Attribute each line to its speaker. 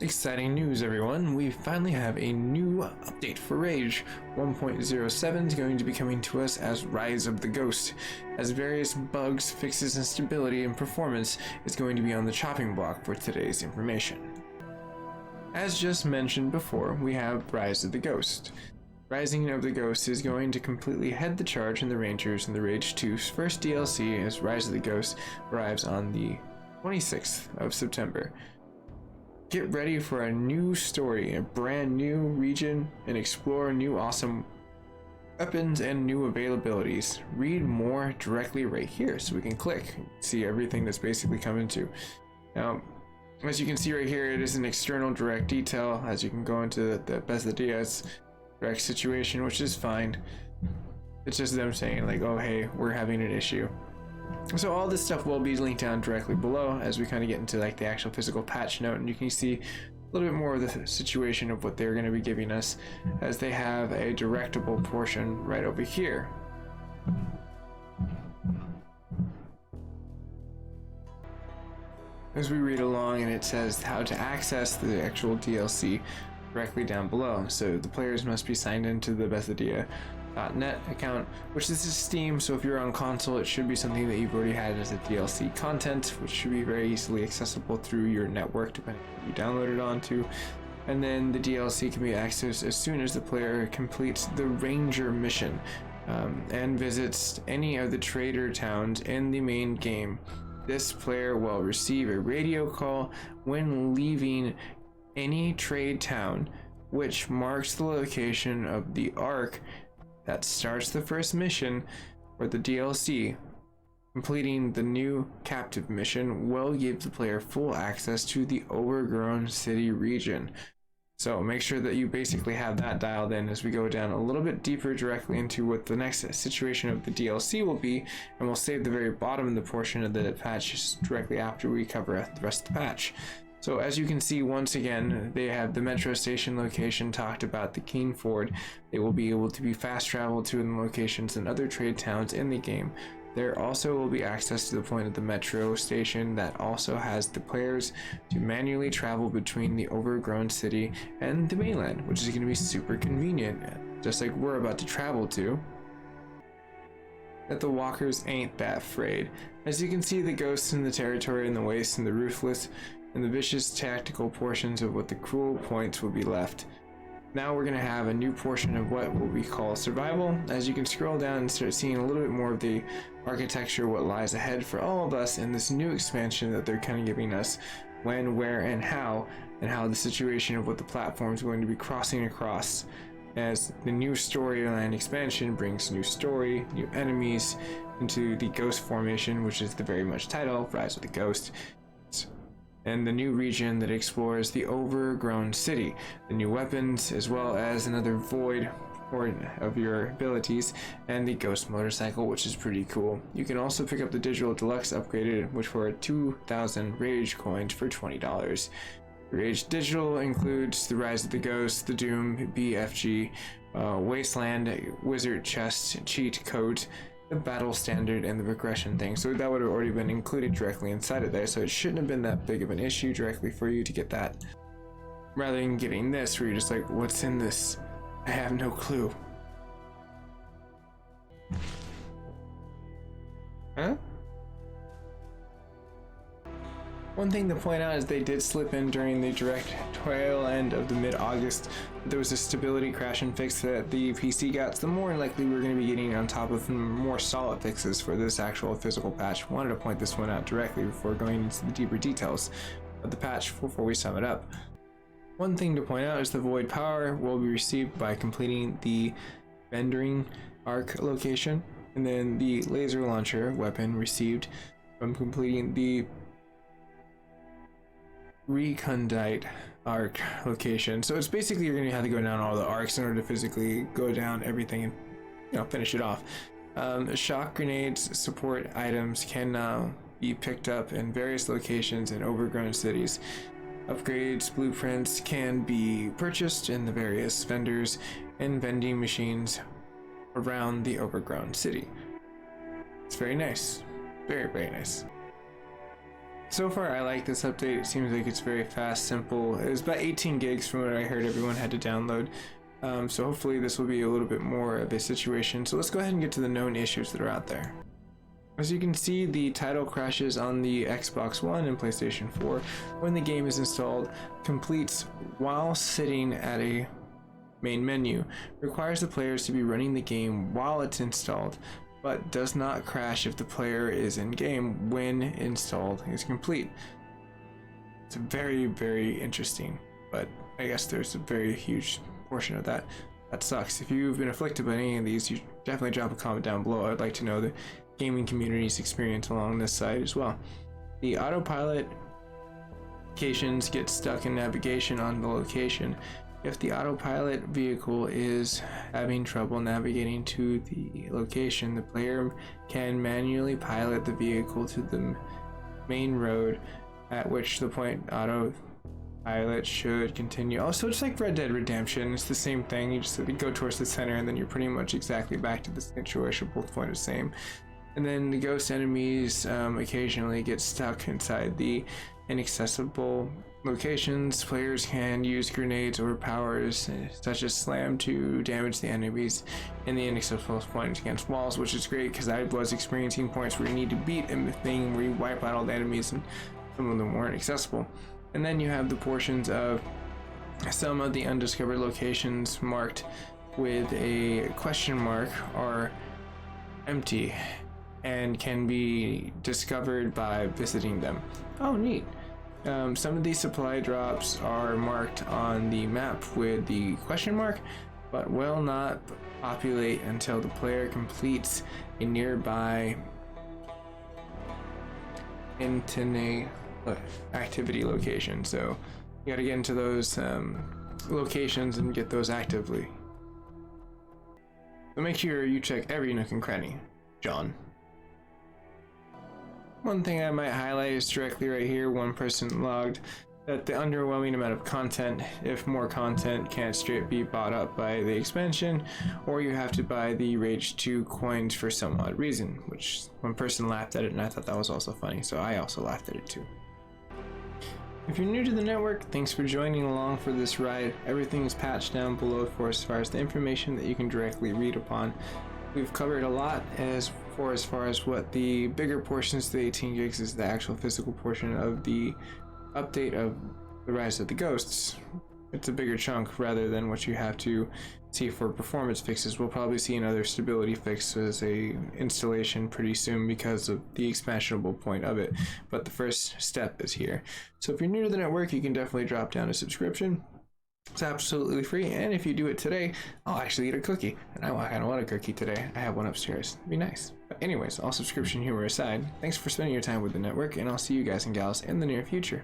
Speaker 1: Exciting news, everyone! We finally have a new update for Rage. 1.07 is going to be coming to us as Rise of the Ghost, as various bugs, fixes, and stability and performance is going to be on the chopping block for today's information. As just mentioned before, we have Rise of the Ghost. Rising of the Ghost is going to completely head the charge in the Rangers in the Rage 2's first DLC as Rise of the Ghost arrives on the 26th of September. Get ready for a new story, a brand new region, and explore new awesome weapons and new availabilities. Read more directly right here so we can click and see everything that's basically coming to. Now, as you can see right here, it is an external direct detail. As you can go into the Bethesda direct situation, which is fine. It's just them saying like, oh hey, we're having an issue. So all this stuff will be linked down directly below as we kind of get into like the actual physical patch note, and you can see a little bit more of the situation of what they're going to be giving us, as they have a directable portion right over here. As we read along, and it says how to access the actual DLC directly down below. So the players must be signed into the Bethesda.net account, which is Steam, so if you're on console it should be something that you've already had as a DLC content, which should be very easily accessible through your network depending on what you download it onto. And then the DLC can be accessed as soon as the player completes the Ranger mission and visits any of the trader towns in the main game. This player will receive a radio call when leaving any trade town, which marks the location of the arc that starts the first mission for the DLC. Completing the new captive mission will give the player full access to the overgrown city region. So make sure that you basically have that dialed in as we go down a little bit deeper directly into what the next situation of the DLC will be, and we'll save the very bottom of the portion of the patch just directly after we cover the rest of the patch. So as you can see, once again, they have the metro station location talked about, the Keen Ford. They will be able to be fast traveled to in locations in other trade towns in the game. There also will be access to the point of the metro station that also has the players to manually travel between the overgrown city and the mainland, which is going to be super convenient, just like we're about to travel to. That the walkers ain't that afraid. As you can see, the ghosts in the territory and the waste and the ruthless and the vicious tactical portions of what the cruel points will be left. Now we're going to have a new portion of what we call survival. As you can scroll down and start seeing a little bit more of the architecture, what lies ahead for all of us in this new expansion that they're kind of giving us, when, where, and how the situation of what the platform is going to be crossing across, as the new storyline expansion brings new story, new enemies into the ghost formation, which is the very much title, Rise of the Ghost, and the new region that explores the overgrown city, the new weapons, as well as another void of your abilities, and the ghost motorcycle, which is pretty cool. You can also pick up the digital deluxe upgraded, which were 2,000 Rage coins for $20. Rage Digital includes the Rise of the Ghost, the Doom, BFG, Wasteland, Wizard Chest, Cheat Code, the battle standard, and the progression thing. So that would have already been included directly inside of there, so it shouldn't have been that big of an issue directly for you to get that, rather than getting this where you're just like, what's in this? I have no clue. Huh? One thing to point out is they did slip in during the direct tail end of the mid-August. There was a stability crash and fix that the PC got, so the more likely we're going to be getting on top of more solid fixes for this actual physical patch. Wanted to point this one out directly before going into the deeper details of the patch before we sum it up. One thing to point out is the void power will be received by completing the rendering arc location, and then the laser launcher weapon received from completing the recondite arc location. So it's basically you're gonna have to go down all the arcs in order to physically go down everything and finish it off. Shock grenades support items can now be picked up in various locations in overgrown cities. Upgrades blueprints can be purchased in the various vendors and vending machines around the overgrown city. It's very nice, very nice. So far, I like this update. It seems like it's very fast, simple. It was about 18 gigs from what I heard everyone had to download. So hopefully this will be a little bit more of a situation. So let's go ahead and get to the known issues that are out there. As you can see, the title crashes on the Xbox One and PlayStation 4 when the game is installed, completes while sitting at a main menu, requires the players to be running the game while it's installed, but does not crash if the player is in game when installed is complete. It's very, very interesting, but I guess there's a very huge portion of that sucks. If you've been afflicted by any of these, you definitely drop a comment down below. I'd like to know the gaming community's experience along this side as well. The autopilot locations get stuck in navigation on the location. If the autopilot vehicle is having trouble navigating to the location, the player can manually pilot the vehicle to the main road, at which the point autopilot should continue. Also, it's like Red Dead Redemption. It's the same thing. You just go towards the center and then you're pretty much exactly back to the situation. Both point the same. And then the ghost enemies occasionally get stuck inside the inaccessible locations. Players can use grenades or powers such as slam to damage the enemies in the inaccessible points against walls, which is great because I was experiencing points where you need to beat a thing where you wipe out all the enemies and some of them weren't accessible. And then you have the portions of some of the undiscovered locations marked with a question mark are empty and can be discovered by visiting them. Oh, neat. Some of these supply drops are marked on the map with the question mark, but will not populate until the player completes a nearby activity location. So you gotta get into those locations and get those actively. So make sure you check every nook and cranny, John. One thing I might highlight is directly right here, one person logged that the underwhelming amount of content, if more content can't straight be bought up by the expansion, or you have to buy the Rage 2 coins for some odd reason, which one person laughed at it and I thought that was also funny, so I also laughed at it too. If you're new to the network, thanks for joining along for this ride. Everything is patched down below for as far as the information that you can directly read upon. We've covered a lot as far as what the bigger portions of the 18 gigs is the actual physical portion of the update of the Rise of the Ghosts. It's a bigger chunk rather than what you have to see for performance fixes. We'll probably see another stability fix as a installation pretty soon because of the expansionable point of it, but the first step is here. So if you're new to the network, you can definitely drop down a subscription. It's absolutely free, and if you do it today, I'll actually eat a cookie. And I kind of want a cookie today. I have one upstairs. It'd be nice. But anyways, all subscription humor aside, thanks for spending your time with the network, and I'll see you guys and gals in the near future.